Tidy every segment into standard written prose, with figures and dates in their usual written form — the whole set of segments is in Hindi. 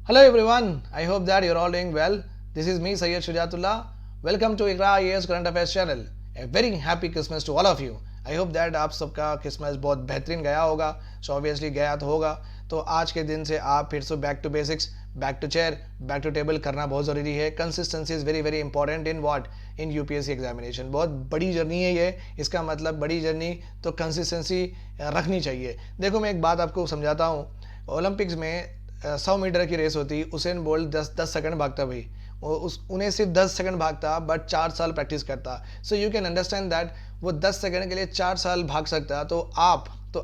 Hello everyone, I hope that you're all doing well. This is me Sayyid Shujatullah. Welcome to Iqra IAS Current Affairs channel. A very happy Christmas to all of you. I hope that आप सबका क्रिसमस बहुत बेहतरीन गया होगा. सो ऑब्वियसली गया तो होगा. तो आज के दिन से आप फिर से back to basics, back to chair, back to table करना बहुत ज़रूरी है. Consistency is very very important in what in UPSC examination. बहुत बड़ी जर्नी है ये. इसका मतलब बड़ी जर्नी तो कंसिस्टेंसी रखनी चाहिए. देखो मैं एक बात आपको समझाता हूँ. ओलंपिक्स में 100 मीटर की रेस होती, उसेन बोल्ट 10 सेकंड भागता भाई. उन्हें सिर्फ 10 सेकंड भागता बट 4 साल प्रैक्टिस करता. So you can understand that वो 10 सेकंड के लिए 4 साल भाग सकता. तो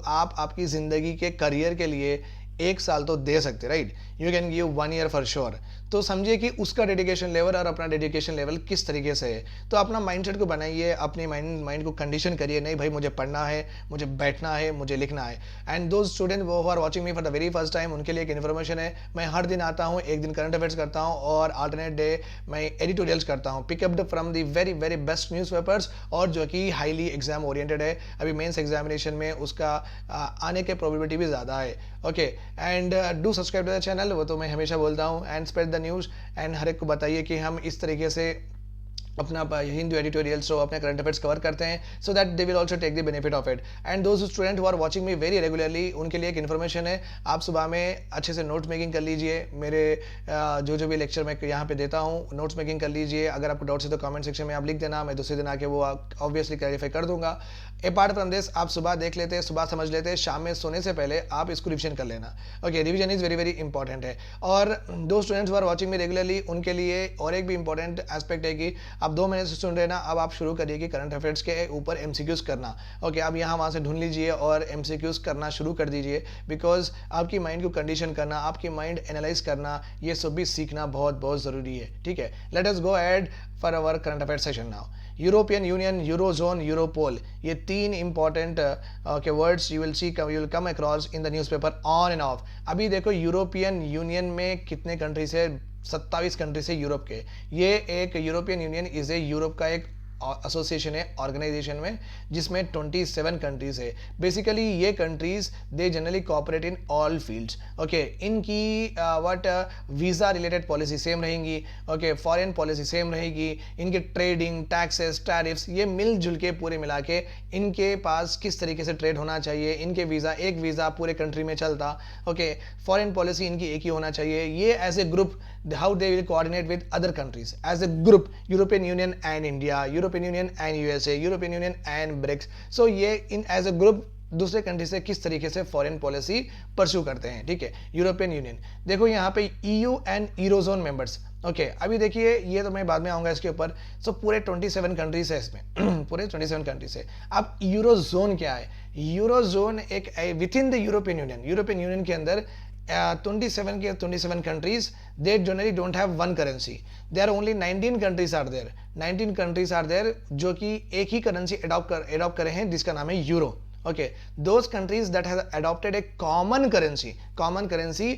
आप आपकी ज़िंदगी के करियर के लिए 1 साल तो दे सकते, right. You can give 1 year for sure. तो समझिए कि उसका डेडिकेशन लेवल और अपना डेडिकेशन लेवल किस तरीके से है. तो अपना माइंडसेट को बनाइए, अपने माइंड को कंडीशन करिए. नहीं भाई, मुझे पढ़ना है, मुझे बैठना है, मुझे लिखना है. And those student who are watching me for the very first time, उनके लिए एक इन्फॉर्मेशन है. मैं हर दिन आता हूँ, एक दिन करंट अफेयर्स करता हूँ और अल्टरनेट डे मैं एडिटोरियल्स करता हूँ, picked up from the very very best newspapers और जो कि हाईली एग्जाम ओरिएंटेड है. अभी मेंस एग्जामिनेशन में उसका आने के प्रोबेबिलिटी भी ज़्यादा है. Okay, and do subscribe to the channel, वो तो मैं हमेशा बोलता हूँ. And spread the news. And हर एक को बताइए कि हम इस तरीके से अपना हिंदू एडिटोरियल्स जो अपने करंट अफेयर्स कवर करते हैं, so that they will also take the benefit of it. And those student who are watching me very regularly, उनके लिए एक इन्फॉर्मेशन है. आप सुबह में अच्छे से नोट्स मेकिंग कर लीजिए. मेरे जो भी लेक्चर मैं यहाँ पे देता हूँ, नोट्स मेकिंग कर लीजिए. अगर आपको डाउट्स है तो कमेंट सेक्शन में आप लिख देना, मैं दूसरे दिन आके वो ऑब्वियसली क्लैरिफाई कर दूंगा. अपार्ट फ्रॉम दिस, आप सुबह देख लेते हैं, सुबह समझ लेते हैं, शाम में सोने से पहले आप इसको रिविजन कर लेना. Okay, revision is very very important है. और those students who are watching me regularly, उनके लिए और एक भी इंपॉर्टेंट एस्पेक्ट है कि आप 2 महीने से सुन रहे ना, अब आप शुरू करिए कि करंट अफेयर्स के ऊपर एमसीक्यूज करना. ओके, आप यहाँ वहाँ से ढूंढ लीजिए और एमसीक्यूज करना शुरू कर दीजिए. बिकॉज आपकी माइंड को कंडीशन करना, आपकी माइंड एनालाइज करना, ये सब भी सीखना बहुत बहुत ज़रूरी है. ठीक है, let us go ahead for our current affair session now. European union, eurozone, Europol, ये 3 इंपॉर्टेंट के words you will come across in the newspaper on end of. अभी देखो, यूरोपियन यूनियन में कितने कंट्रीज है? 27 कंट्रीज है यूरोप के. ये एक European union is a Europe का एक एसोसिएशन है, ऑर्गेनाइजेशन में, जिसमें 27 कंट्रीज है. बेसिकली ये countries they generally cooperate in all fields. Okay, इनकी what visa related policy same रहेंगी. ओके, फॉरेन पॉलिसी सेम रहेगी. इनके ट्रेडिंग, टैक्सेस, टैरिफ्स, ये मिलजुल के पूरे मिला के इनके पास किस तरीके से ट्रेड होना चाहिए. इनके वीज़ा, एक वीज़ा पूरे कंट्री में चलता. ओके, फॉरेन पॉलिसी इनकी एक ही होना चाहिए. ये as a group how they will coordinate with other countries as a group. European Union and India, European Union and USA, European Union and BRICS. So ये in as a group दूसरे कंट्री से किस तरीके से फॉरेन पॉलिसी परस्यू करते हैं. ठीक है, यूरोपियन यूनियन. देखो यहाँ पे EU and eurozone members. Okay, अभी देखिए, ये तो मैं बाद में आऊँगा इसके ऊपर. सो पूरे 27 कंट्रीज है इसमें पूरे 27 कंट्रीज है. अब यूरोजोन क्या है? यूरोजोन एक with in the European union के अंदर 27 countries, they generally don't have one currency. There are only 19 countries are there. 19 countries are there जो कि एक ही करेंसी अडॉप्ट करे हैं, जिसका नाम है euro. Okay, those countries that have adopted a common currency,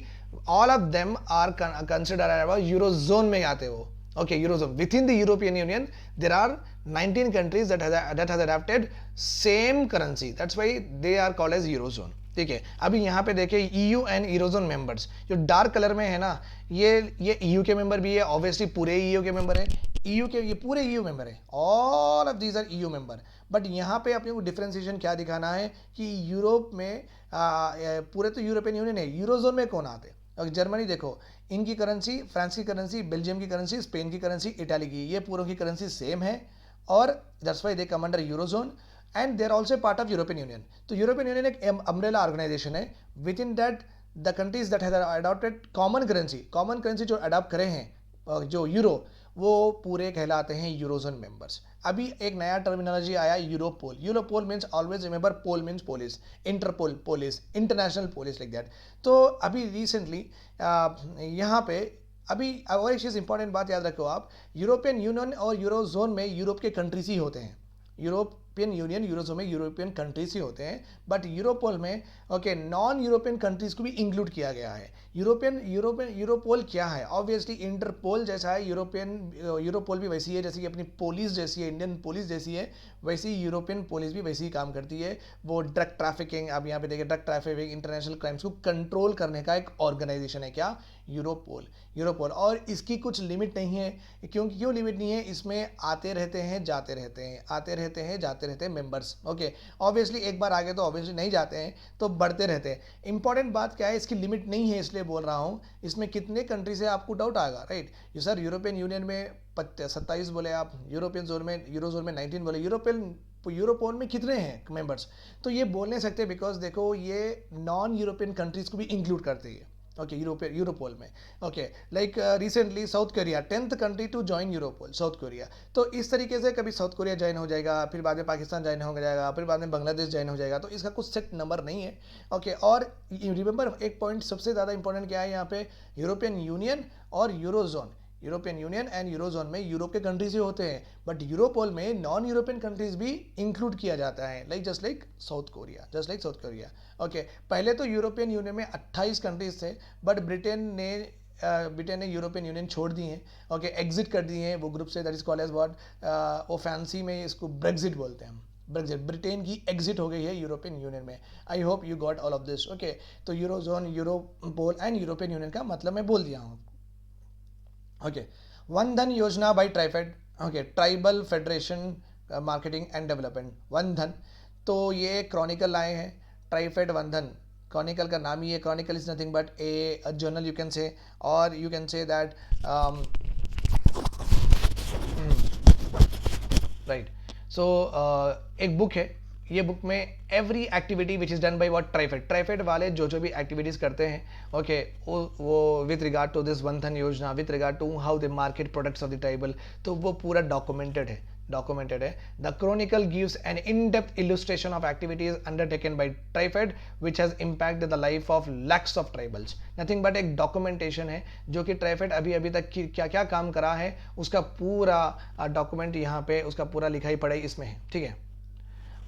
all of them are considered as eurozone में आते वो. Okay, eurozone. Within the European Union, there are 19 countries that has adopted same currency. That's why they are called as eurozone. ठीक है, अभी यहाँ पे देखिए EU एंड यूरोजोन मेंबर्स, जो डार्क कलर में है ना, ये EU के मेंबर भी है, ऑब्वियसली पूरे EU के मेंबर है. EU के ये पूरे EU मेंबर है, all of these are EU member. But यहाँ पे अपने को डिफ्रेंसिएशन क्या दिखाना है कि यूरोप में पूरे तो यूरोपियन यूनियन है, यूरोजोन में कौन आते हैं? और जर्मनी देखो, इनकी करेंसी, फ्रांस की करेंसी, बेल्जियम की करेंसी, स्पेन की करेंसी, इटाली की, ये पूरों की करेंसी सेम है. और that's why they come under eurozone and there also part of European union. तो यूरोपियन यूनियन एक अम्ब्रेला ऑर्गेनाइजेशन है. With in that the countries that has adopted common currency जो अडॉप्ट करे हैं जो यूरो, वो पूरे कहलाते हैं यूरोजोन मेंबर्स. अभी एक नया टर्मिनोलॉजी आया, Europol means, always remember, pol means police, Interpol police, international police, like that. तो अभी रिसेंटली यहाँ पे अभी और एक चीज़ इंपॉर्टेंट बात याद रखो आप, यूरोपियन यूनियन और यूरोजोन में यूरोप के कंट्रीज ही होते हैं. यूरोप यूरोपियन यूनियन यूरोजोन में यूरोपियन कंट्रीज ही होते हैं, बट यूरोपोल में ओके नॉन यूरोपियन कंट्रीज को भी इंक्लूड किया गया है। यूरोपोल क्या है? ऑब्वियसली इंटरपोल जैसा है, यूरोपोल भी वैसी है जैसे कि अपनी पुलिस जैसी है, इंडियन पुलिस जैसी है, वैसी यूरोपियन पुलिस भी वैसी ही काम करती है। वो ड्रग ट्रैफिकिंग, आप यहाँ पे देखिए ड्रग ट्रैफिकिंग, इंटरनेशनल क्राइम्स को कंट्रोल करने का एक ऑर्गेनाइजेशन है। क्या? यूरोपोल। और इसकी कुछ लिमिट नहीं है। क्यों लिमिट नहीं है? इसमें आते रहते हैं जाते रहते हैं मेंबर्स। ओके, ऑब्वियसली एक बार आगे तो ऑब्वियसली नहीं जाते हैं, तो बढ़ते रहते हैं। इंपॉर्टेंट बात क्या है, इसकी लिमिट नहीं है, इसलिए बोल रहा हूँ। इसमें कितने कंट्रीज है आपको डाउट आएगा, राइट? ये सर यूरोपियन यूनियन में 27 बोले आप, यूरोजोन में 19 बोले, यूरोपोल में कितने हैं मेंबर्स? तो ये बोल नहीं सकते, बिकॉज देखो ये नॉन यूरोपियन कंट्रीज को भी इंक्लूड करती है। ओके, यूरोपोल में। Okay, like recently South Korea 10th country to join Europol, South Korea. तो इस तरीके से कभी साउथ कोरिया ज्वाइन हो जाएगा, फिर बाद में पाकिस्तान ज्वाइन हो जाएगा, फिर बाद में बांग्लादेश ज्वाइन हो जाएगा। तो इसका कुछ सेट नंबर नहीं है। ओके, और रिमेंबर एक पॉइंट सबसे ज़्यादा इंपॉर्टेंट क्या है यहाँ पे, यूरोपियन यूनियन और eurozone. European union and eurozone में यूरोप के कंट्रीज ही होते हैं, बट यूरोपोल में नॉन यूरोपियन कंट्रीज भी इंक्लूड किया जाता है, just like south Korea. Okay, पहले तो यूरोपियन यूनियन में 28 कंट्रीज थे, बट ब्रिटेन ने यूरोपियन यूनियन छोड़ दी हैं। ओके, एग्जिट कर दी हैं वो ग्रुप से, that is called as what, वो फैंसी में इसको ब्रेग्जिट बोलते हैं हम। ब्रिटेन की एग्जिट हो गई है यूरोपियन यूनियन में। I hope you got all of this. Okay, तो Eurozone, Europol and European union का मतलब मैं बोल दिया हूँ। Okay, Van Dhan Yojana by TRIFED, okay, tribal federation marketing and development, Van Dhan. तो ये क्रॉनिकल आए हैं, ट्राइफेड वन धन, क्रॉनिकल का नाम ही है। Chronicle is nothing but a journal you can say, और you can say that right. So एक बुक है, ये बुक में every activity which is done by what TRIFED वाले जो भी एक्टिविटीज़ करते हैं, ओके, वो with regard to this Van Dhan Yojana, with regard to how they market products of the tribal, तो वो पूरा डॉक्यूमेंटेड है। The chronicle gives an in-depth illustration of activities undertaken by TriFed which has impacted the life of lakhs of tribals. Nothing but एक डॉक्यूमेंटेशन है जो कि ट्राइफेड अभी तक क्या क्या काम करा है उसका पूरा डॉक्यूमेंट यहाँ पे उसका पूरा लिखाई पढ़ाई इसमें है। ठीक है,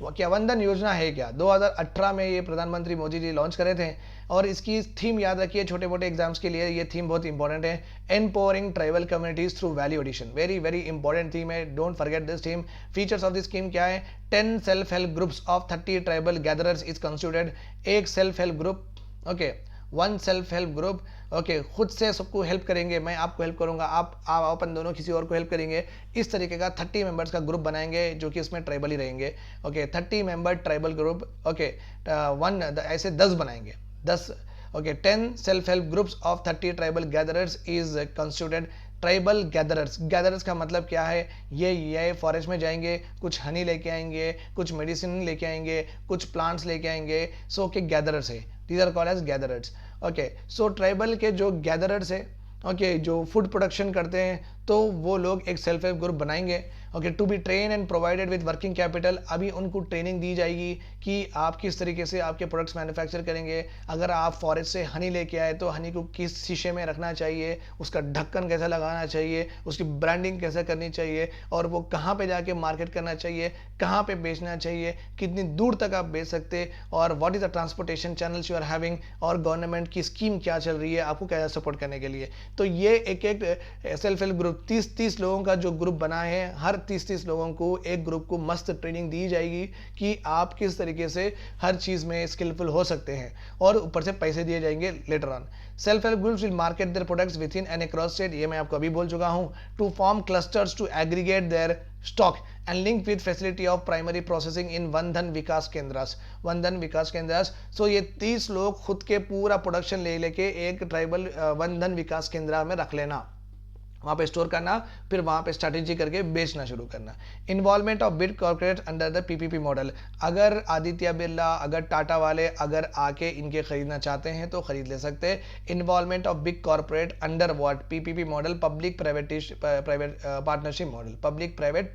क्या वंदन योजना है क्या? 2018 में ये प्रधानमंत्री मोदी जी लॉन्च करे थे, और इसकी थीम याद रखिए, छोटे मोटे एग्जाम्स के लिए ये थीम बहुत इंपॉर्टेंट है, empowering tribal communities through value addition. Very important theme है, don't forget this theme. Features of this scheme क्या है? 10 self help groups of 30 tribal gatherers is constituted. एक self help group, okay, one self help group, okay, खुद से सबको हेल्प करेंगे, मैं आपको हेल्प करूंगा, आप अपन दोनों किसी और को हेल्प करेंगे, इस तरीके का 30 मेंबर्स का ग्रुप बनाएंगे जो कि इसमें ट्राइबल ही रहेंगे। Okay, 30 member tribal group, okay, ऐसे 10 बनाएंगे, 10। Okay, 10 self help groups of 30 tribal gatherers is constituted. Tribal gatherers का मतलब क्या है? ये फॉरेस्ट में जाएंगे, कुछ हनी लेके आएंगे, कुछ मेडिसिन लेके आएंगे, कुछ प्लांट्स लेके आएंगे, सो के गैदरर्स है, these are called as gatherers. Okay, so tribal के जो गैदरर्स है, ओके, जो फूड प्रोडक्शन करते हैं, तो वो लोग एक सेल्फ हेल्प ग्रुप बनाएंगे। Okay, to be train and provided with working capital, अभी उनको ट्रेनिंग दी जाएगी कि आप किस तरीके से आपके प्रोडक्ट्स मैन्युफैक्चर करेंगे। अगर आप फॉरेस्ट से हनी लेके आए तो हनी को किस शीशे में रखना चाहिए, उसका ढक्कन कैसा लगाना चाहिए, उसकी ब्रांडिंग कैसे करनी चाहिए, और वो कहाँ पे जाके मार्केट करना चाहिए, कहाँ पे बेचना चाहिए, कितनी दूर तक आप बेच सकते, और what is the transportation channels you are having, और गवर्नमेंट की स्कीम क्या चल रही है आपको क्या सपोर्ट करने के लिए। तो ये एक सेल्फ हेल्प ग्रुप 30 लोगों का जो ग्रुप बना है, हर 30 लोगों को एक ग्रुप को मस्त ट्रेनिंग दी जाएगी कि आप किस तरीके से हर चीज में स्किलफुल हो सकते हैं, और ऊपर से पैसे दिए जाएंगे later on. Self help groups will market their products within and across state, ये मैं आपको अभी बोल चुका हूं। To form clusters to aggregate their stock and link with facility of primary processing in Van Dhan Vikas Kendras. So ये 30 लोग खुद के पूरा प्रोडक्शन ले लेके एक ट्राइबल वनधन विकास केंद्र में रख लेना, वहाँ पे स्टोर करना, फिर वहाँ पे स्ट्रैटेजी करके बेचना शुरू करना। Involvement of big corporate under the PPP model, अगर आदित्य बिरला, अगर टाटा वाले अगर आके इनके खरीदना चाहते हैं तो खरीद ले सकते हैं। Involvement of big corporate under what? PPP model, public private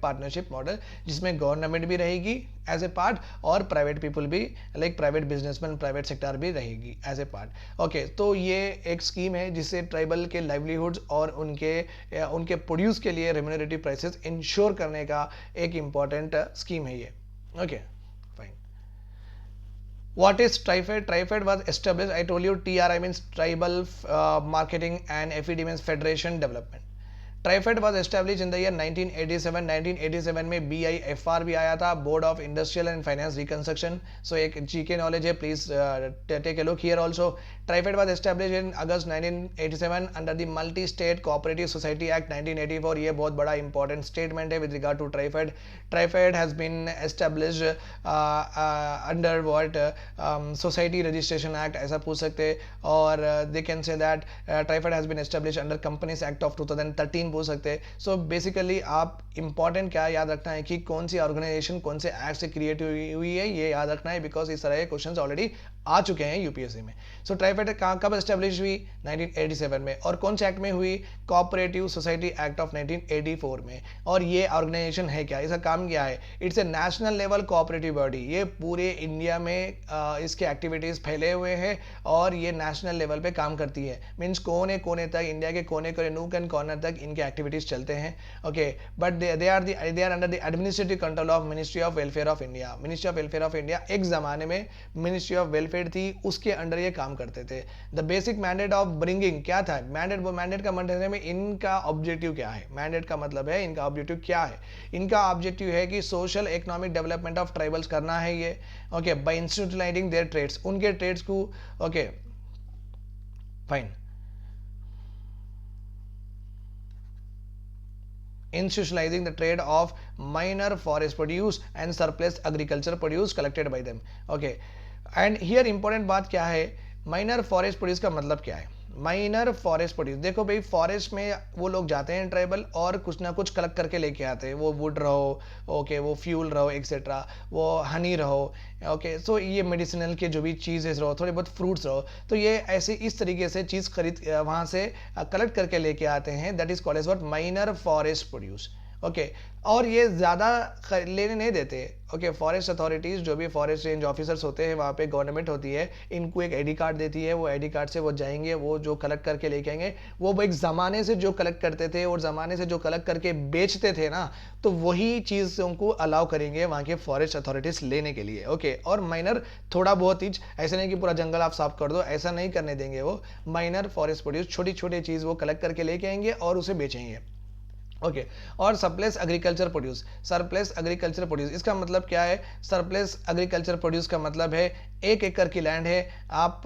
partnership model, जिसमें गवर्नमेंट भी रहेगी एज ए पार्ट और प्राइवेट पीपल भी, like private businessman, private sector भी रहेगी एज ए पार्ट। ओके, तो ये एक स्कीम है जिससे ट्राइबल के लाइवलीहुड्स और उनके प्रोड्यूस के लिए रेम्यूनरेटिव प्राइसेस इंश्योर करने का एक इंपॉर्टेंट स्कीम है ये। Okay, fine. What is TriFed? TriFed was established, I told you, TRI means Tribal Marketing and FED means Federation Development. TRIFED was establish in the year 1987. 1987 में BIFR भी आया था, board of industrial and finance reconstruction. So एक जीके नॉलेज है, please take a look here also. TRIFED was establish in August 1987 under the multi state cooperative society act 1984. ये बहुत बड़ा इंपॉर्टेंट स्टेटमेंट है with regard to TRIFED. TRIFED has been establish under what society registration act, ऐसा पूछ सकते हैं. और they can say that TRIFED has been establish under companies act of 2013 बोल सकते हैं. सो बेसिकली आप इंपॉर्टेंट क्या याद रखना है कि कौन सी ऑर्गेनाइजेशन कौन से एक्ट से क्रिएट हुई है, ये याद रखना है, बिकॉज इस तरह के क्वेश्चंस ऑलरेडी आ चुके हैं यूपीएससी में. सो ट्राइफेड कब एस्टेब्लिश हुई? 1987 में. और कौन से एक्ट में हुई? कोऑपरेटिव सोसाइटी एक्ट ऑफ 1984 में. और ये ऑर्गेनाइजेशन है क्या, इसका काम क्या है? It's a national level cooperative body. ये पूरे इंडिया में इसके एक्टिविटीज फैले हुए हैं और ये नेशनल लेवल पे काम करती है. मीन्स कोने कोने तक, इंडिया के कोने कोने, नूक एंड कॉर्नर तक इनके एक्टिविटीज चलते हैं. Okay, but they are under the administrative control of ministry of welfare of India. Ministry of welfare of India एक जमाने में मिनिस्ट्री ऑफ वेलफेयर थी, उसके अंडर ये काम करते थे. The basic mandate of bringing क्या था? मैंडेट का मतलब में इनका ऑब्जेक्टिव क्या है? मैंडेट का मतलब है इनका ऑब्जेक्टिव क्या है. इनका ऑब्जेक्टिव है कि social economic development of tribals करना है ये. Okay, by institutionalising their trades, उनके ट्रेड्स को. Okay, fine. Institutionalizing the trade of minor forest produce and surplus agriculture produce collected by them. Okay, and here important बात क्या है? माइनर फॉरेस्ट प्रोड्यूस का मतलब क्या है? माइनर फॉरेस्ट प्रोड्यूस, देखो भाई, फॉरेस्ट में वो लोग जाते हैं ट्राइबल और कुछ ना कुछ कलेक्ट करके लेके आते हैं. वो वुड रहो, ओके, वो फ्यूल रहो, एक्सेट्रा, वो हनी रहो, ओके, सो ये मेडिसिनल के जो भी चीज़ें रहो, थोड़े बहुत फ्रूट्स रहो, तो ये ऐसे इस तरीके से चीज़ खरीद वहाँ से कलेक्ट करके लेके आते हैं. That is called as what? Minor forest produce. Okay, और ये ज़्यादा लेने नहीं देते. ओके, फॉरेस्ट अथॉरिटीज़, जो भी फॉरेस्ट रेंज ऑफिसर्स होते हैं, वहाँ पे गवर्नमेंट होती है, इनको एक आईडी कार्ड देती है. वो आईडी कार्ड से वो जाएंगे, वो जो कलेक्ट करके लेके आएंगे, वो एक ज़माने से जो कलेक्ट करते थे और ज़माने से जो कलेक्ट करके बेचते थे ना, तो वही चीज़ उनको अलाउ करेंगे वहाँ के फॉरेस्ट अथॉरिटीज़ लेने के लिए. ओके, और माइनर थोड़ा बहुत चीज़, ऐसा नहीं कि पूरा जंगल आप साफ कर दो, ऐसा नहीं करने देंगे. वो माइनर फॉरेस्ट प्रोड्यूस, छोटी छोटी चीज़ वो कलेक्ट करके लेके आएंगे और उसे बेचेंगे. ओके, और surplus agriculture produce. Surplus agriculture produce, इसका मतलब क्या है? सरप्लस एग्रीकल्चर प्रोड्यूस का मतलब है 1 एकड़ की लैंड है, आप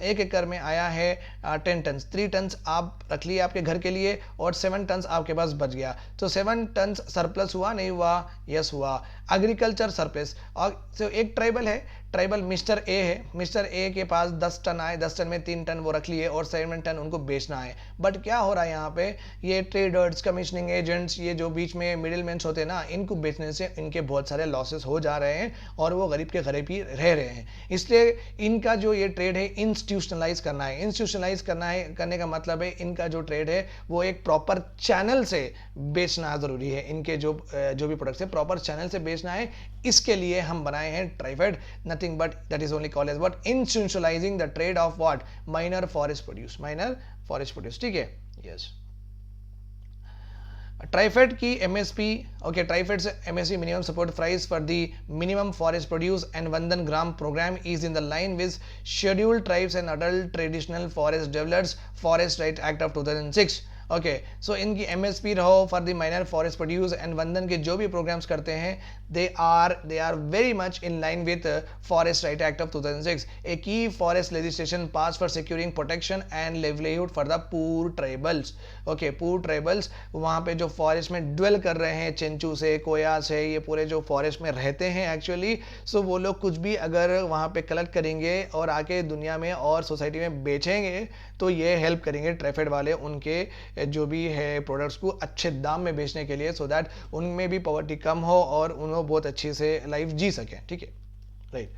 1 एकड़ में आया है 10 टन, 3 टन आप रख लिए आपके घर के लिए और 7 टन आपके पास बच गया, तो 7 टन सरप्लस हुआ नहीं हुआ? यस हुआ. Agriculture surplus. और तो एक ट्राइबल है, ट्राइबल मिस्टर ए है, मिस्टर ए के पास 10 टन आए, 10 टन में 3 टन वो रख लिए और 7 टन उनको बेचना है. बट क्या हो रहा है यहाँ पे? ये ट्रेडर्स, कमीशनिंग एजेंट्स, ये जो बीच में मिडिल मैन होते हैं ना, इनको बेचने से इनके बहुत सारे लॉसेस हो जा रहे हैं और वो गरीब के गरीब ही रह रहे हैं. इसलिए इनका जो ये ट्रेड है इंस्टीट्यूशनलाइज करना है. इंस्टीट्यूशनलाइज करना है, करने का मतलब है इनका जो ट्रेड है वो एक प्रॉपर चैनल से बेचना जरूरी है. इनके जो भी प्रोडक्ट्स है प्रॉपर चैनल से बेचना है. इसके लिए हम बनाए हैं TRIFED. Nothing but that is only called as what? Institutionalising the trade of what? Minor forest produce. Minor forest produce. ठीक है, यस. ट्राइफेड की एमएसपी. ओके, ट्राइफेड से MSP minimum support price for the minimum forest produce and Van Dhan Gram program is in the line with scheduled tribes and adult traditional forest developers forest right act of 2006. Okay, so इनकी एमएसपी रहो for the minor forest produce and Vandan के जो भी प्रोग्राम्स करते हैं, they are very much in line with forest right act of 2006. A key forest legislation pass for securing protection and livelihood for the poor tribals. Okay, poor tribals वहाँ पे जो फॉरेस्ट में ड्वेल कर रहे हैं, चेंचू से, कोया से, ये पूरे जो फॉरेस्ट में रहते हैं एक्चुअली, सो वो लोग कुछ भी अगर वहाँ पे कलेक्ट करेंगे और आके दुनिया में और सोसाइटी में बेचेंगे, तो ये हेल्प करेंगे ट्राइफेड वाले उनके जो भी है प्रोडक्ट्स को अच्छे दाम में बेचने के लिए, सो दैट उनमें भी पॉवर्टी कम हो और उन्हें बहुत अच्छी से लाइफ जी सकें. ठीक है, right.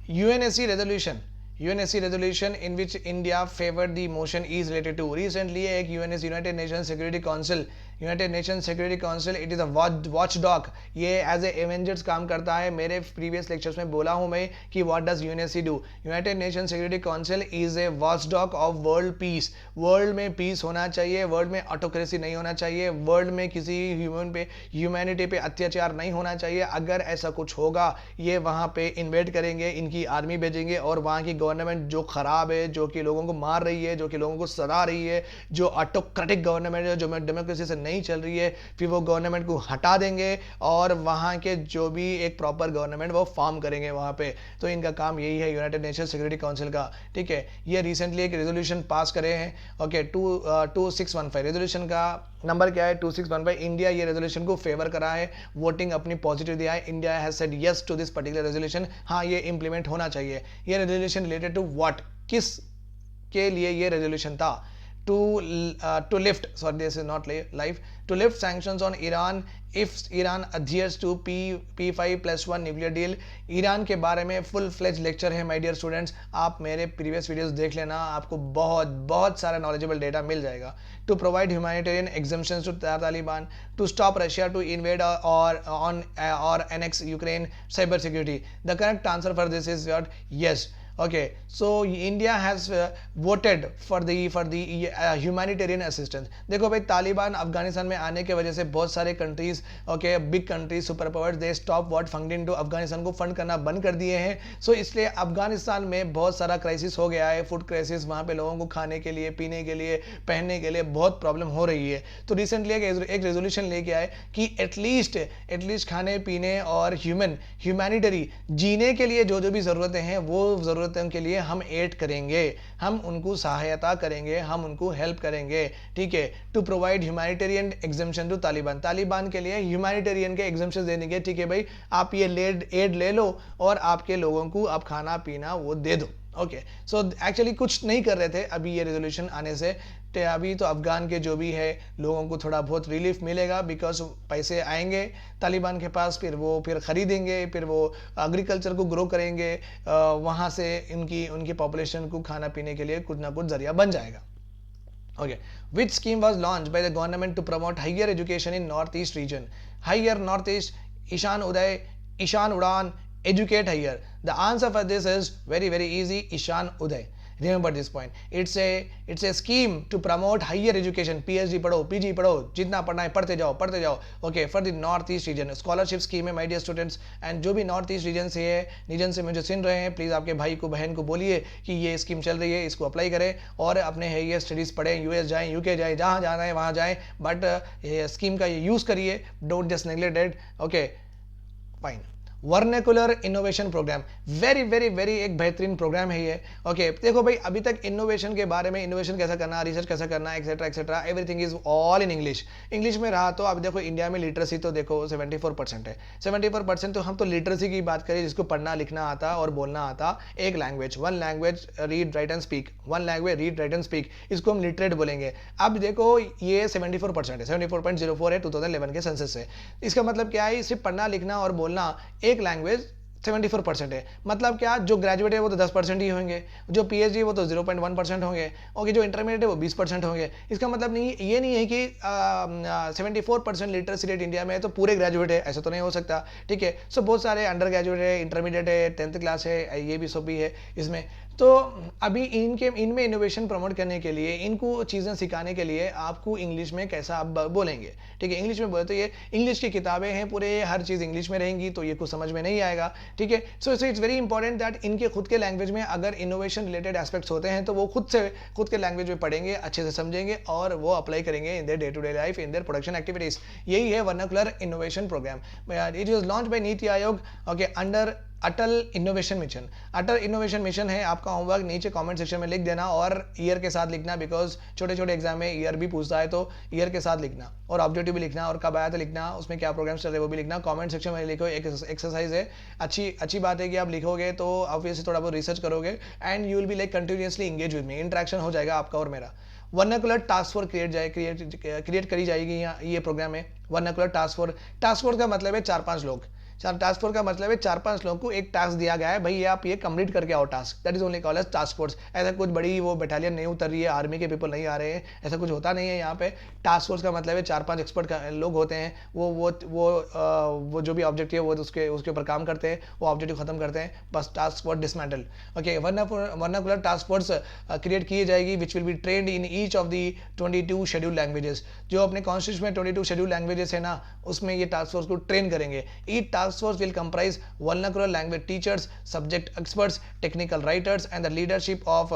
UNSC resolution. UNSC resolution in which India favored the motion is related to. Recently एक UNSC United Nations Security Council, United nation security council, it is a watch dog, ये एज ए एवेंजर्स काम करता है. मेरे प्रीवियस लेक्चर्स में बोला हूँ मैं कि what does UNSC do. United nation security council is a watch dog of world peace. World में पीस होना चाहिए, वर्ल्ड में ऑटोक्रेसी नहीं होना चाहिए, वर्ल्ड में किसी ह्यूमैनिटी पे अत्याचार नहीं होना चाहिए. अगर ऐसा कुछ होगा ये वहाँ पे इन्वेड करेंगे, इनकी आर्मी भेजेंगे और वहाँ की गवर्नमेंट जो ख़राब है, जो कि लोगों को मार रही है, जो कि लोगों को सता रही है, जो ऑटोक्रेटिक गवर्नमेंट है, जो डेमोक्रेसी से नहीं चल रही है, फिर वो गवर्नमेंट को हटा देंगे और वहाँ के जो भी एक प्रॉपर गवर्नमेंट वो फॉर्म करेंगे वहाँ पे. तो इनका काम यही है यूनाइटेड नेशन सिक्योरिटी काउंसिल का. ठीक है, ये रिसेंटली एक रेजोल्यूशन पास करे हैं. ओके, 2615 रेजोल्यूशन का नंबर क्या है? 2615. इंडिया ये रेजोल्यूशन को फेवर करा है, वोटिंग अपनी पॉजिटिव दिया है. India has said yes to this particular resolution. हाँ, ये इंप्लीमेंट होना चाहिए. ये रेजोल्यूशन रिलेटेड टू व्हाट, किस के लिए ये रेजोल्यूशन था? to lift, sorry this is not live, to lift sanctions on Iran if Iran adheres to P5+1 nuclear deal. Iran के बारे में फुल फ्लेज लेक्चर है माय डियर स्टूडेंट्स, आप मेरे प्रीवियस वीडियोस देख लेना, आपको बहुत सारा नॉलेजेबल डेटा मिल जाएगा. To provide humanitarian exemptions to Taliban, to stop Russia to invade or annex Ukraine, cyber security. The correct answer for this is your yes. Okay, so India has voted for the humanitarian assistance. देखो भाई, तालिबान अफगानिस्तान में आने के वजह से बहुत सारे countries, okay, big countries, super powers, they stop what funding to Afghanistan को फंड करना बंद कर दिए हैं. सो इसलिए अफगानिस्तान में बहुत सारा क्राइसिस हो गया है, फूड क्राइसिस. वहाँ पे लोगों को खाने के लिए, पीने के लिए, पहनने के लिए बहुत प्रॉब्लम हो रही है. तो रिसेंटली एक रेजोल्यूशन लेके आए कि एटलीस्ट खाने पीने और ह्यूमैनिटरी जीने के लिए जो भी ज़रूरतें हैं वो ज़रूरतों के लिए हम एड करेंगे, हम उनको सहायता करेंगे, हम उनको हेल्प करेंगे. ठीक है, to provide humanitarian exemption to Taliban के लिए ह्यूमैनिटेरियन के एग्जम्पशन देने के. ठीक है भाई, आप ये एड ले लो और आपके लोगों को आप खाना पीना वो दे दो. ओके, सो एक्चुअली कुछ नहीं कर रहे थे अभी ये रेजोल्यूशन आने से. अभी तो अफगान के जो भी है लोगों को थोड़ा बहुत रिलीफ मिलेगा, बिकॉज पैसे आएंगे तालिबान के पास, फिर खरीदेंगे, फिर वो एग्रीकल्चर को ग्रो करेंगे, वहाँ से उनकी पॉपुलेशन को खाना पीने के लिए कुछ ना कुछ जरिया बन जाएगा. Okay, which scheme was launched by the government to promote higher education in Northeast region? Higher Northeast, Ishan Uday, Ishan Udan, Educate Higher. The answer for this is very easy, Ishan Uday. Remember this point. It's a scheme to promote higher education. PhD पढ़ो, PG पढ़ो, जितना पढ़ना है पढ़ते जाओ. Okay, for the North East region, scholarship scheme है my dear students. And जो भी North East region से मुझे सुन रहे हैं, प्लीज़ आपके भाई को, बहन को बोलिए कि ये स्कीम चल रही है, इसको अप्लाई करें और अपने हायर स्टडीज़ पढ़ें, US जाएँ, UK जाएँ, जहाँ जाना है वहाँ जाएँ, बट स्कीम का ये यूज़ करिए, don't just neglect it. Okay, fine. Vernacular innovation programme, very एक बेहतरीन प्रोग्राम है ये. ओके, देखो भाई, अभी तक इनोवेशन के बारे में, इनोवेशन कैसा करना, रिसर्च कैसा करना, etcetera everything is all in English में रहा. तो अब देखो इंडिया में लिटरेसी तो देखो 74% है. 74% तो हम तो लिटरेसी की बात करें, जिसको पढ़ना लिखना आता और बोलना आता. एक language, one language read write and speak, इसको हम लिटरेट बोलेंगे. अब देखो ये 74% है, 74.04 है 2011 के सेंसस से. इसका मतलब क्या है? सिर्फ पढ़ना लिखना और बोलना एक लैंग्वेज 74% है. मतलब क्या? जो ग्रेजुएट है वो तो 10% ही होंगे, जो पीएचडी वो तो 0.1% होंगे, ओके, जो इंटरमीडिएट है वो 20% होंगे. इसका मतलब ये नहीं है कि 74% लिटरेसी रेट इंडिया में है तो पूरे ग्रेजुएट है, ऐसा तो नहीं हो सकता. ठीक है, सो बहुत सारे अंडर ग्रेजुएट है, इंटरमीडिएट है, 10th क्लास है, ये भी सब भी है इसमें. तो अभी इनमें इनोवेशन प्रमोट करने के लिए, इनको चीज़ें सिखाने के लिए आपको इंग्लिश में कैसा आप बोलेंगे. ठीक है, इंग्लिश में बोले तो ये इंग्लिश की किताबें हैं पूरे, हर चीज़ इंग्लिश में रहेंगी तो ये कुछ समझ में नहीं आएगा. ठीक है, so it's very important that इनके खुद के लैंग्वेज में अगर इनोवेशन रिलेटेड एस्पेक्ट्स होते हैं तो वो खुद के लैंग्वेज में पढ़ेंगे, अच्छे से समझेंगे और वो अप्लाई करेंगे in their day to day life, in their production activities. यही है vernacular innovation programme. It was launch by Niti Aayog, okay, under Atal innovation mission. Atal innovation mission है. आपका होमवर्क नीचे कमेंट सेक्शन में लिख देना और ईयर के साथ लिखना, बिकॉज छोटे एग्जाम में ईयर भी पूछता है तो ईयर के साथ लिखना और ऑब्जेक्टिव भी लिखना और कब आया था लिखना, उसमें क्या प्रोग्राम चल रहे वो भी लिखना. कमेंट सेक्शन में लिखो, एक एक्सरसाइज है, अच्छी बात है कि आप लिखोगे तो ऑब्वियसली थोड़ा बहुत रिसर्च करोगे and you will be like continuously engage with me, interaction हो जाएगा आपका और मेरा. वर्नाकुलर टास्क फोर्स क्रिएट करी जाएगी. ये प्रोग्राम है वर्नाकुलर टास्क फोर्स का मतलब है 4-5 लोग. टास्क फोर्स का मतलब है 4-5 लोगों को एक टास्क दिया गया है, भाई आप ये कंप्लीट करके आओ task, that is only called as task force. ऐसा कुछ बड़ी वो बटालियन नहीं उतर रही है, आर्मी के पीपल नहीं आ रहे हैं, ऐसा कुछ होता नहीं है यहाँ पे। टास्क फोर्स का मतलब है 4-5 एक्सपर्ट लोग होते हैं, वो जो भी ऑब्जेक्टिव है वो उसके ऊपर काम करते हैं, वो ऑब्जेक्टिव खत्म करते हैं, बस task force dismantle. Okay, vernacular task force create की जाएगी which will be trend in each of the 22 schedule languages. जो अपने कॉन्स्टिट्यूशन में 22 शेड्यूल लैंग्वेजेस है ना, उसमें ये टास्क फोर्स को ट्रेन करेंगे। Each task force will comprise vernacular language teachers, subject experts, technical writers and the leadership of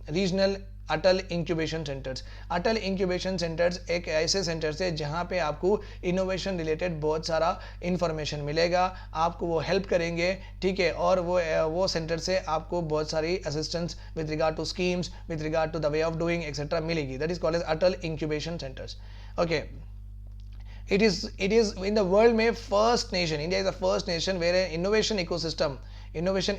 regional Atal incubation centres. Atal incubation centres एक ऐसे सेंटर्स है जहाँ पे आपको इनोवेशन रिलेटेड बहुत सारा इंफॉर्मेशन मिलेगा, आपको वो हेल्प करेंगे, ठीक है। और वो सेंटर से आपको बहुत सारी assistance with regard to schemes, with regard to the way of doing etcetera मिलेगी। That is called as Atal incubation centres. Okay, it is in the world में first nation, India is the first nation where an innovation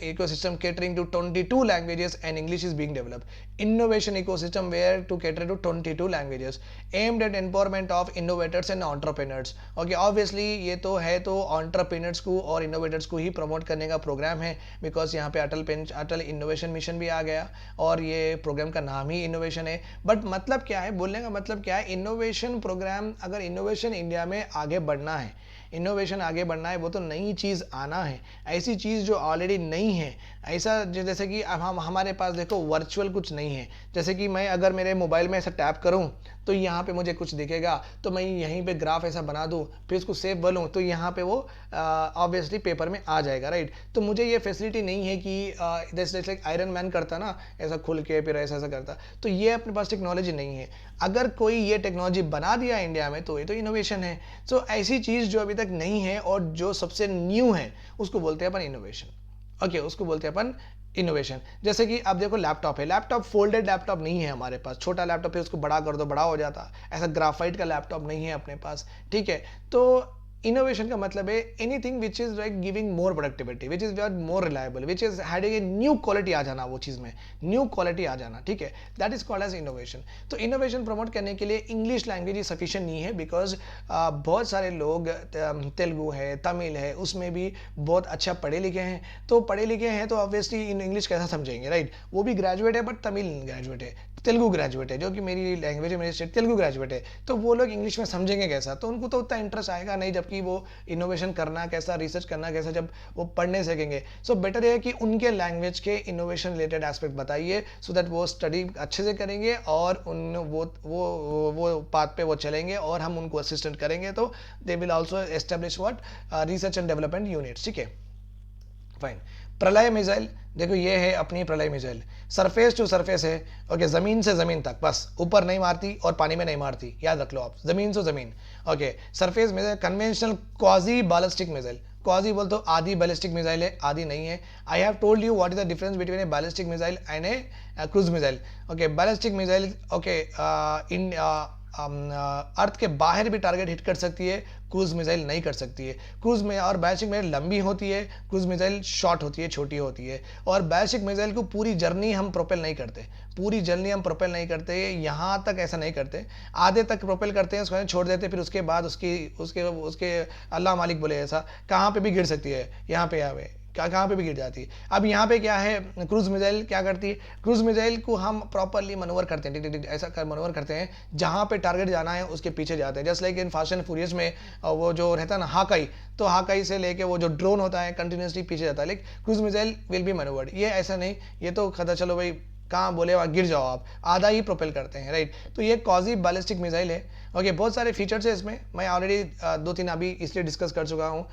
ecosystem catering to 22 languages and English is being developed. Innovation ecosystem where to cater to 22 languages aimed at empowerment of innovators and entrepreneurs. Okay, obviously ये तो है तो entrepreneurs को और innovators को ही promote करने का प्रोग्राम है, बिकॉज यहाँ पे अटल इनोवेशन मिशन भी आ गया और ये प्रोग्राम का नाम ही इनोवेशन है। बट मतलब क्या है, बोलने का मतलब क्या है, इनोवेशन प्रोग्राम, अगर इनोवेशन इंडिया में आगे बढ़ना है, इनोवेशन आगे बढ़ना है, वो तो नई चीज़ आना है, ऐसी चीज़ जो ऑलरेडी नहीं है। ऐसा जैसे कि अब हमारे पास देखो वर्चुअल कुछ नहीं है, जैसे कि मैं अगर मेरे मोबाइल में ऐसा टैप करूं तो यहाँ पे मुझे कुछ दिखेगा, तो मैं यहीं पे ग्राफ ऐसा बना दूं, फिर उसको सेव बोलूं तो यहाँ पे वो ऑब्वियसली पेपर में आ जाएगा, राइट। तो मुझे ये फैसिलिटी नहीं है कि जैसे आयरन मैन करता ना, ऐसा खुल के फिर ऐसा करता, तो ये अपने पास टेक्नोलॉजी नहीं है। अगर कोई ये टेक्नोलॉजी बना दिया इंडिया में तो ये तो इनोवेशन है। सो ऐसी चीज़ जो अभी तक नहीं है और जो सबसे न्यू है उसको बोलते हैं अपन इनोवेशन। ओके, उसको बोलते हैं अपन इनोवेशन। जैसे कि आप देखो लैपटॉप है, लैपटॉप फोल्डेड लैपटॉप नहीं है हमारे पास, छोटा लैपटॉप है, उसको बड़ा कर दो बड़ा हो जाता, ऐसा ग्राफाइट का लैपटॉप नहीं है अपने पास, ठीक है। तो इनोवेशन का मतलब है anything which is like giving more productivity, which is more reliable, which is having a new quality आ जाना, वो चीज़ में न्यू क्वालिटी आ जाना, ठीक है, that is called as innovation. तो इनोवेशन प्रमोट करने के लिए इंग्लिश लैंग्वेज ही सफिशिएंट नहीं है, बिकॉज बहुत सारे लोग तेलुगु है, तमिल है, उसमें भी बहुत अच्छा पढ़े लिखे हैं, तो पढ़े लिखे हैं तो ऑब्वियसली इन इंग्लिश कैसा समझेंगे, राइट। वो भी ग्रेजुएट है बट तमिल ग्रेजुएट है, तेलुगु ग्रेजुएट है, जो कि मेरी लैंग्वेज है, मेरी स्टेट तेलुगु ग्रेजुएट है, तो वो लोग इंग्लिश में समझेंगे कैसा, तो उनको तो उतना इंटरेस्ट आएगा नहीं, जबकि वो इनोवेशन करना कैसा, रिसर्च करना कैसा जब वो पढ़ने सकेंगे। सो बेटर है कि उनके लैंग्वेज के इनोवेशन रिलेटेड एस्पेक्ट बताइए, सो दैट वो स्टडी अच्छे से करेंगे और उन वो पाथ पे वो चलेंगे और हम उनको असिस्टेंट करेंगे, तो दे will also establish what research and development units, ठीक है, फाइन। प्रलय मिसाइल, देखो ये है अपनी प्रलय मिसाइल, सरफेस टू सरफेस है, ओके, जमीन से जमीन तक, बस ऊपर नहीं मारती और पानी में नहीं मारती, याद रख लो आप, जमीन से जमीन। Okay, surface missile, conventional quasi ballistic missile, quasi बोल तो आधी बैलिस्टिक मिसाइल है, आधी नहीं है। I have told you what is the difference between a ballistic missile and a cruise missile. Okay, ballistic missile okay इन अर्थ के बाहर भी टारगेट हिट कर सकती है, क्रूज मिसाइल नहीं कर सकती है। क्रूज में और बैलिस्टिक मिसाइल लंबी होती है, क्रूज मिसाइल शॉर्ट होती है, छोटी होती है। और बैलिस्टिक मिसाइल को पूरी जर्नी हम प्रोपेल नहीं करते, पूरी जर्नी हम प्रोपेल नहीं करते, यहाँ तक ऐसा नहीं करते, आधे तक प्रोपेल करते हैं, उसको छोड़ देते, फिर उसके बाद उसके अल्लाह मालिक बोले ऐसा कहाँ पे भी गिर सकती है, यहाँ पे कहाँ पे भी गिर जाती है। अब यहाँ पे क्या है, क्रूज मिसाइल क्या करती है, क्रूज मिसाइल को हम प्रॉपरली मनोवर करते हैं, ऐसा कर मनोवर करते हैं, जहाँ पे टारगेट जाना है उसके पीछे जाते हैं। Just like in fast and furious में वो जो रहता है ना हाकाई, तो हाकाई से लेके वो जो ड्रोन होता है कंटिन्यूसली पीछे जाता है, लेकिन क्रूज मिसाइल विल बी मनोवर्ड। ये ऐसा नहीं, ये तो खता चलो भाई कहाँ बोले वहाँ गिर जाओ आप, आधा ही प्रोपेल करते हैं, राइट। तो ये क्वाजी बैलिस्टिक मिसाइल है। ओके, बहुत सारे फीचर्स है इसमें, मैं ऑलरेडी 2-3 अभी इसलिए डिस्कस कर चुका हूँ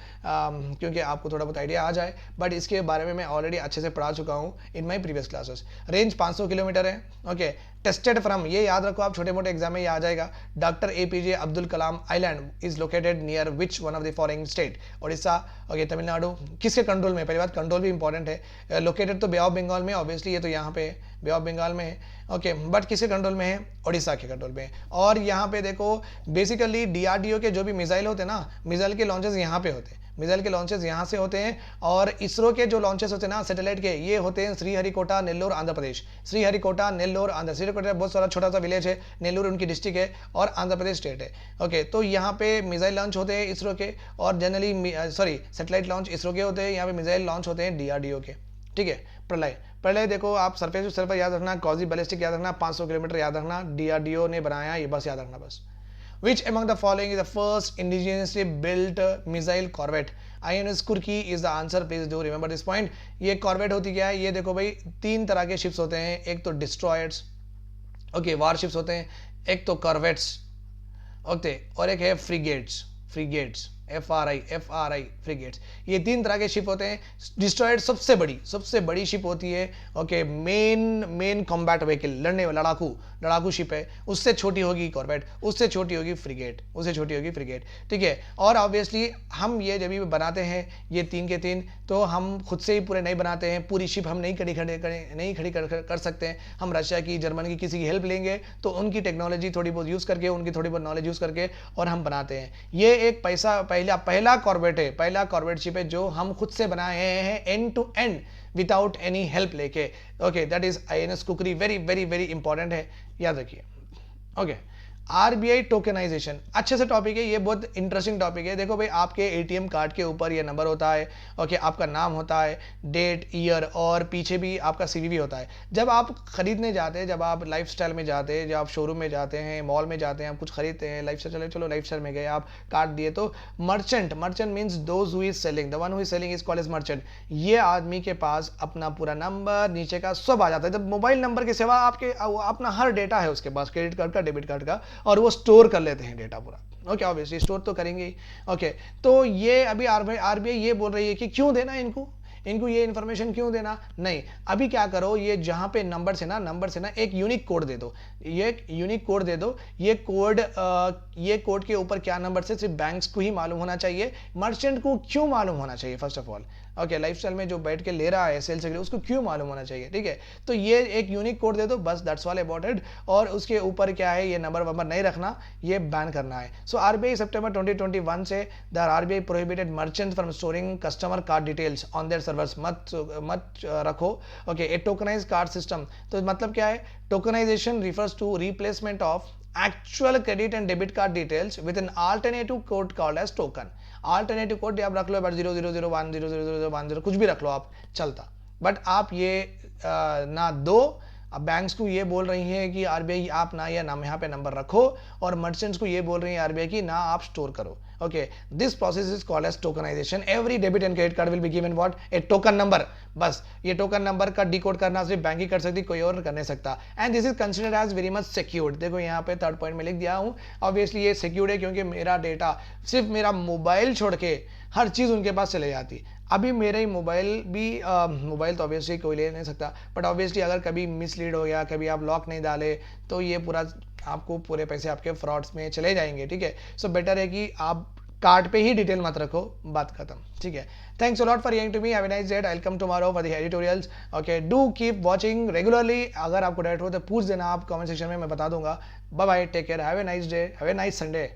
क्योंकि आपको थोड़ा बहुत आइडिया आ जाए, बट इसके बारे में मैं ऑलरेडी अच्छे से पढ़ा चुका हूँ in my previous classes. Range 500 kilometre है। ओके, टेस्टेड फ्रॉम, ये याद रखो आप, छोटे मोटे एग्जाम में ये आ जाएगा, doctor APJ Abdul Kalam island is located near which one of the following state, Orissa, okay, Tamil Nadu, किसके कंट्रोल में, पहली बात कंट्रोल भी इंपॉर्टेंट है। लोकेटेड तो बे ऑफ बंगाल में, ऑब्वियसली ये तो यहाँ पे बे ऑफ बंगाल में है, ओके, बट किसके कंट्रोल में है, उड़ीसा के कंट्रोल में। और यहाँ पे देखो बेसिकली DRDO के जो भी मिसाइल होते हैं ना, मिसाइल के लॉन्चेस यहाँ पे होते हैं, मिसाइल के लॉन्चेस यहाँ से होते हैं, और इसरो के जो लॉन्चेस होते हैं ना सैटेलाइट के, ये होते हैं श्रीहरिकोटा नेल्लोर आंध्र प्रदेश। श्रीहरिकोटा नेल्लोर आंध्र, श्रीहरिकोटा बहुत सारा छोटा सा विलेज है, नेल्लोर उनकी डिस्ट्रिक्ट है और आंध्र प्रदेश स्टेट है। ओके, तो यहाँ पे मिसाइल लॉन्च होते हैं इसरो के, और जनरली सैटेलाइट लॉन्च इसरो के होते हैं, यहाँ पे मिसाइल लॉन्च होते हैं DRDO के। ठीक है, प्रलय, प्रलय देखो आप सरफेस टू सरफेस याद रखना, कॉजी बैलिस्टिक याद रखना, 500 किलोमीटर याद रखना, DRDO ने बनाया, ये बस याद रखना बस। Which among the following is the first indigenously built missile corvette? INS कुर्की is the answer, please do remember this point। ये कॉर्वेट होती क्या है, ये देखो भाई 3 तरह के शिप्स होते हैं, एक तो डिस्ट्रॉयर्स, ओके वारशिप्स होते हैं, एक तो कॉर्वेट्स, ओके, और एक है फ्रिगेट्स, फ्रिगेट्स FRI फ्रिगेट्स। ये 3 तरह के शिप होते हैं। डिस्ट्रॉयर सबसे बड़ी शिप होती है, ओके, मेन कॉम्बैट व्हीकल, लड़ाकू शिप है। उससे छोटी होगी कॉर्वेट, उससे छोटी होगी फ्रिगेट, ठीक है। और ऑब्वियसली हम ये जब भी बनाते हैं ये 3 के 3, तो हम खुद से ही पूरे नहीं बनाते हैं, पूरी शिप हम नहीं खड़ी कर सकते हैं। हम रशिया की, जर्मन की, किसी की हेल्प लेंगे, तो उनकी टेक्नोलॉजी थोड़ी बहुत यूज़ करके, उनकी थोड़ी बहुत नॉलेज यूज़ करके और हम बनाते हैं। ये एक पहला कॉर्वेट है, पहला कॉर्वेट शिप है जो हम खुद से बनाए हैं end to end without any help लेके। Okay, that is INS Kukri, very important है, याद रखिए। ओके, RBI टोकनाइजेशन अच्छे से टॉपिक है, ये बहुत इंटरेस्टिंग टॉपिक है। देखो भाई, आपके ATM कार्ड के ऊपर ये नंबर होता है, ओके, आपका नाम होता है, डेट, ईयर, और पीछे भी आपका CVV होता है। जब आप खरीदने जाते हैं, जब आप लाइफस्टाइल में जाते हैं, जब आप शोरूम में जाते हैं, मॉल में जाते हैं, आप कुछ खरीदते हैं, चलो लाइफस्टाइल में गए, आप कार्ड दिए, तो merchant means those who is selling, the one who is selling is called as merchant. ये आदमी के पास अपना पूरा नंबर, नीचे का सब आ जाता है। जब मोबाइल नंबर के सिवा आपके अपना हर डेटा है उसके पास, क्रेडिट कार्ड का, डेबिट कार्ड का, और वो स्टोर कर लेते हैं डेटा पूरा। ओके, ऑब्वियसली स्टोर तो करेंगे ही। ओके, तो ये अभी RBI ये बोल रही है कि क्यों देना इनको ये इन्फॉर्मेशन क्यों देना? नहीं, अभी क्या करो, ये जहां पे नंबर से ना एक यूनिक कोड दे दो, ये कोड के ऊपर क्या नंबर से सिर्फ बैंक्स को ही मालूम होना चाहिए, मर्चेंट को क्यों मालूम होना चाहिए? First of all, okay, lifestyle में जो बैठ के ले रहा है सेल से, उसको क्यों मालूम होना चाहिए? ठीक है, तो ये एक यूनिक कोड दे दो बस, दैट्स ऑल अबाउट इट। और उसके ऊपर क्या है, ये नंबर नहीं रखना, ये बैन करना है। सो RBI सितंबर 2021 से the RBI prohibited merchant from storing customer card details on their servers. मत रखो। Okay, a tokenize card system, तो मतलब क्या है? Tokenization refers to replacement of actual credit and debit card details with an alternative code called as token। alternative code आप रख लो, बट 0001 000010 कुछ भी रख लो आप, चलता, बट आप ये ना दो। अब बैंक्स को ये बोल रही हैं कि RBI आप ना या नाम यहाँ पे नंबर रखो, और मर्चेंट्स को ये बोल रही है RBI की ना आप स्टोर करो। Okay, this process is called as tokenization. Every debit and credit card will be given what? A token number. बस ये टोकन नंबर का डिकोड करना सिर्फ बैंक ही कर सकती, कोई और कर नहीं सकता। And this is considered as very much secured. देखो यहाँ पे 3rd पॉइंट में लिख दिया हूँ, ऑब्वियसली ये सिक्योर्ड है क्योंकि मेरा डेटा, सिर्फ मेरा मोबाइल छोड़ के हर चीज़ उनके पास चले जाती। अभी मेरा ही मोबाइल तो ऑब्वियसली कोई ले नहीं सकता, बट ऑब्वियसली अगर कभी मिसलीड हो गया, कभी आप लॉक नहीं डाले, तो ये आपको पूरे पैसे आपके फ्रॉड्स में चले जाएंगे। ठीक है, सो बेटर है कि आप कार्ड पे ही डिटेल मत रखो, बात खत्म। ठीक है, thanks a lot for hearing to me, have a nice day, I will come tomorrow for the editorials. Okay, do keep watching regularly. अगर आपको डाउट हो तो पूछ देना आप कमेंट सेक्शन में, मैं बता दूंगा। Bye bye, take care, have a nice day, have a nice Sunday.